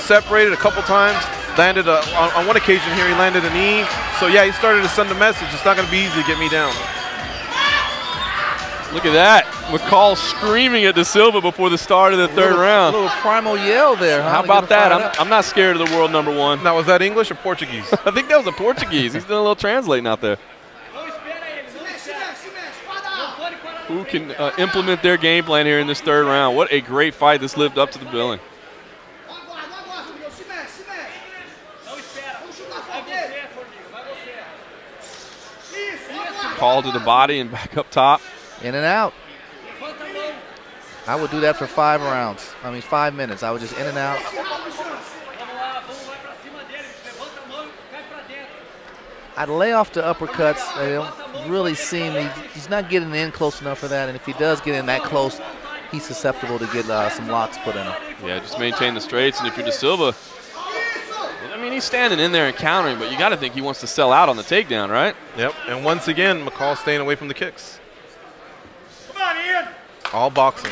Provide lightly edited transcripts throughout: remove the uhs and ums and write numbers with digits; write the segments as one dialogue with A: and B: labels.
A: separated a couple times. Landed on one occasion here, he landed a knee. So yeah, he started to send a message. It's not going to be easy to get me down.
B: Look at that. McCall screaming at Da Silva before the start of the third round.
C: A little primal yell there.
B: How about that? I'm not scared of the world #1.
A: Now, was that English or Portuguese?
B: I think that was a Portuguese. He's doing a little translating out there. Who can implement their game plan here in this third round? What a great fight. This lived up to the billing. Call to the body and back up top.
C: In and out. I would do that for 5 rounds. I mean, 5 minutes. I would just in and out. I'd lay off the uppercuts. They don't really seem, he's not getting in close enough for that. And if he does get in that close, he's susceptible to get some locks put in him.
B: Yeah, just maintain the straights. And if you're Da Silva, I mean, he's standing in there and countering, but you got to think he wants to sell out on the takedown, right?
A: Yep. And once again, McCall staying away from the kicks. All boxing.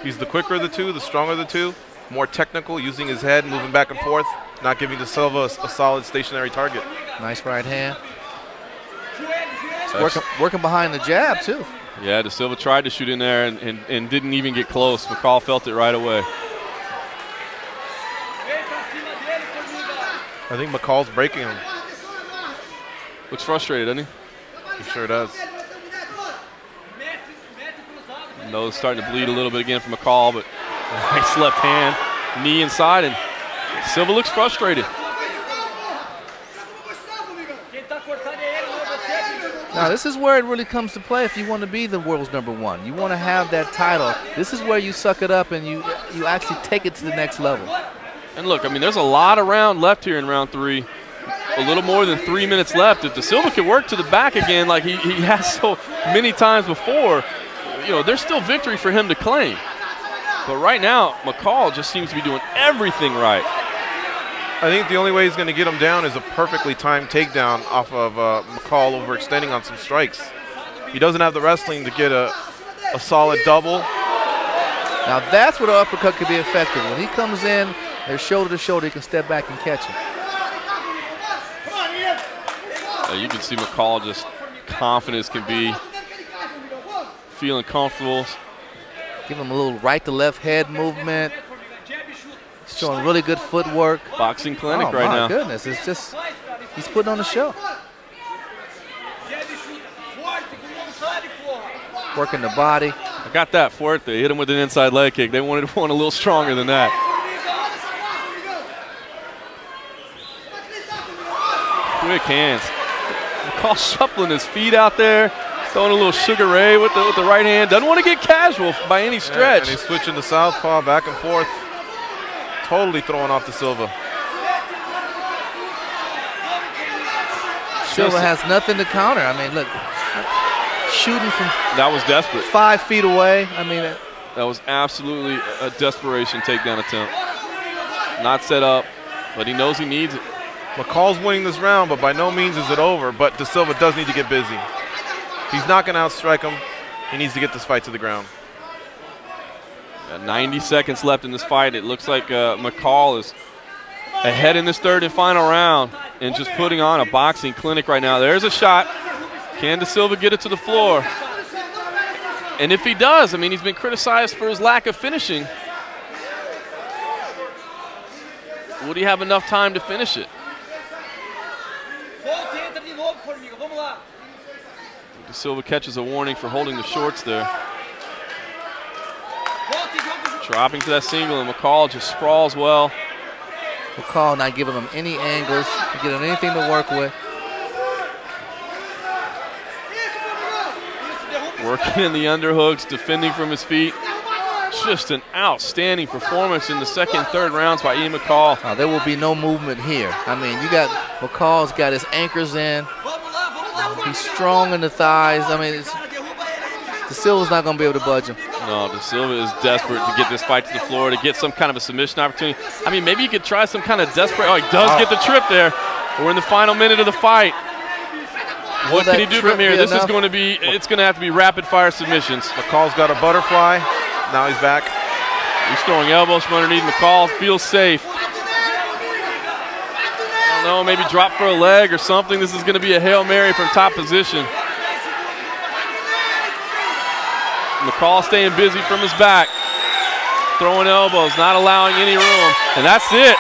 A: He's the quicker of the two, the stronger of the two, more technical, using his head, moving back and forth, not giving Da Silva a solid stationary target.
C: Nice right hand. Working behind the jab, too.
B: Yeah, Da Silva tried to shoot in there and didn't even get close. McCall felt it right away.
A: I think McCall's breaking him.
B: Looks frustrated, doesn't
A: he? He sure does.
B: Nose starting to bleed a little bit again from McCall, but nice left hand, knee inside, and Silva looks frustrated.
C: Now this is where it really comes to play if you want to be the world's #1. You want to have that title. This is where you suck it up and you actually take it to the next level.
B: And look, I mean, there's a lot of round left here in round 3. A little more than 3 minutes left. If Da Silva can work to the back again like he has so many times before, you know, there's still victory for him to claim. But right now, McCall just seems to be doing everything right.
A: I think the only way he's going to get him down is a perfectly timed takedown off of McCall overextending on some strikes. He doesn't have the wrestling to get a solid double.
C: Now that's where the uppercut could be effective. When he comes in, they're shoulder to shoulder, he can step back and catch him.
B: You can see McCall just confident as can be, feeling comfortable.
C: Give him a little right to left head movement. He's showing really good footwork.
B: Boxing clinic right now.
C: Oh my goodness, it's just, he's putting on a show. Working the body.
B: I got that fuerte. Hit him with an inside leg kick. They wanted one a little stronger than that. Quick hands. McCall shuffling his feet out there, throwing a little Sugar Ray with the right hand. Doesn't want to get casual by any stretch.
A: And he's switching to southpaw, back and forth. Totally throwing off Da Silva.
C: Silva has nothing to counter. I mean, look, shooting from
B: that was desperate.
C: 5 feet away. I mean,
B: that was absolutely a desperation takedown attempt. Not set up, but he knows he needs it.
A: McCall's winning this round, but by no means is it over. But Da Silva does need to get busy. He's not going to outstrike him. He needs to get this fight to the ground.
B: 90 seconds left in this fight. It looks like McCall is ahead in this third and final round and just putting on a boxing clinic right now. There's a shot. Can Da Silva get it to the floor? And if he does, I mean, he's been criticized for his lack of finishing. Would he have enough time to finish it? Da Silva catches a warning for holding the shorts there. Dropping to that single, and McCall just sprawls well.
C: McCall not giving him any angles, giving him anything to work with.
B: Working in the underhooks, defending from his feet. Just an outstanding performance in the second, third rounds by Ian McCall.
C: There will be no movement here. I mean, you got McCall's got his anchors in. He's strong in the thighs. I mean, Da Silva's not going to be able to budge him.
B: No, Da Silva is desperate to get this fight to the floor, to get some kind of a submission opportunity. I mean, maybe he could try some kind of desperate. Oh, he does get the trip there. We're in the final minute of the fight. What can he do from here? This is going to be, it's going to have to be rapid fire submissions.
A: McCall's got a butterfly. Now he's back.
B: He's throwing elbows from underneath McCall. Feels safe. I don't know, maybe drop for a leg or something. This is going to be a Hail Mary from top position. McCall staying busy from his back. Throwing elbows, not allowing any room. And that's it.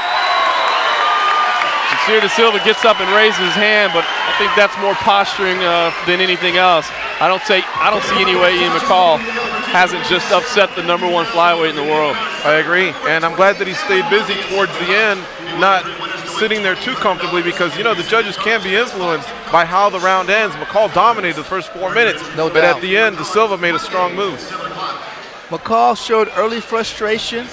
B: Jussier da Silva gets up and raises his hand, but I think that's more posturing than anything else. I don't see any way Ian McCall hasn't just upset the #1 flyweight in the world.
A: I agree, and I'm glad that he stayed busy towards the end, not sitting there too comfortably, because, you know, the judges can be influenced by how the round ends. McCall dominated the first 4 minutes, but at the end, da Silva made a strong move.
C: McCall showed early frustration.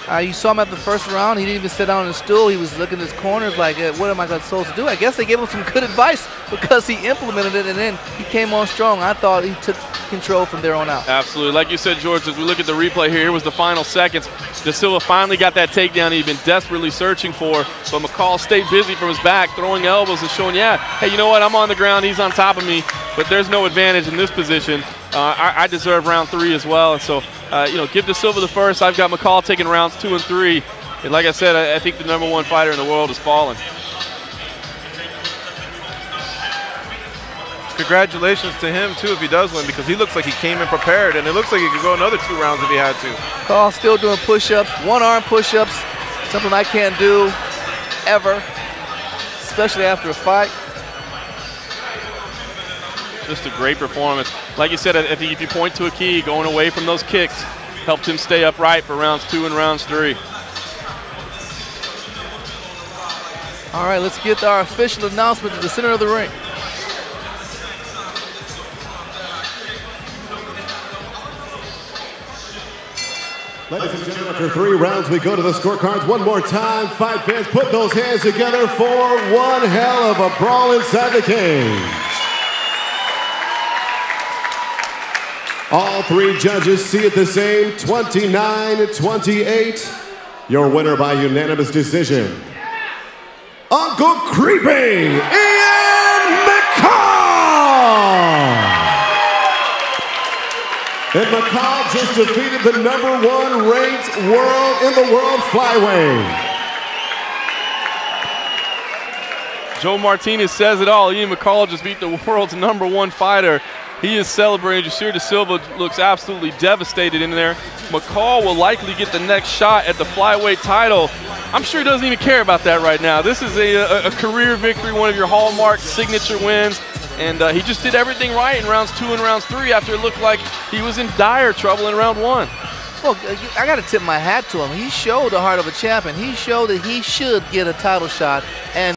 C: You saw him at the first round. He didn't even sit down on the stool. He was looking at his corners like, what am I supposed to do? I guess they gave him some good advice because he implemented it, and then he came on strong. I thought he took control from there on out.
B: Absolutely. Like you said, George, as we look at the replay here was the final seconds. Da Silva finally got that takedown he'd been desperately searching for, but McCall stayed busy from his back, throwing elbows and showing, yeah, hey, you know what? I'm on the ground. He's on top of me, but there's no advantage in this position. I deserve round 3 as well, and so you know, give da Silva the first. I've got McCall taking rounds 2 and 3, and like I said, I think the #1 fighter in the world has fallen.
A: Congratulations to him too if he does win, because he looks like he came in prepared, and it looks like he could go another 2 rounds if he had to.
C: McCall still doing push-ups, one-arm push-ups, something I can't do ever, especially after a fight.
B: Just a great performance. Like you said, I think if you point to a key, going away from those kicks helped him stay upright for rounds 2 and rounds 3.
C: All right, let's get our official announcement to the center of the ring.
D: Ladies and gentlemen, after 3 rounds, we go to the scorecards one more time. Fight fans, put those hands together for one hell of a brawl inside the cage. All 3 judges see it the same, 29-28. Your winner by unanimous decision, Uncle Creepy, Ian McCall! And McCall just defeated the #1 ranked in the world flyweight.
B: Joe Martinez says it all. Ian McCall just beat the world's #1 fighter. He is celebrating. Jussier da Silva looks absolutely devastated in there. McCall will likely get the next shot at the flyweight title. I'm sure he doesn't even care about that right now. This is a career victory, one of your hallmark signature wins. And he just did everything right in rounds 2 and rounds 3 after it looked like he was in dire trouble in round 1.
C: Well, I got to tip my hat to him. He showed the heart of a champion. He showed that he should get a title shot. And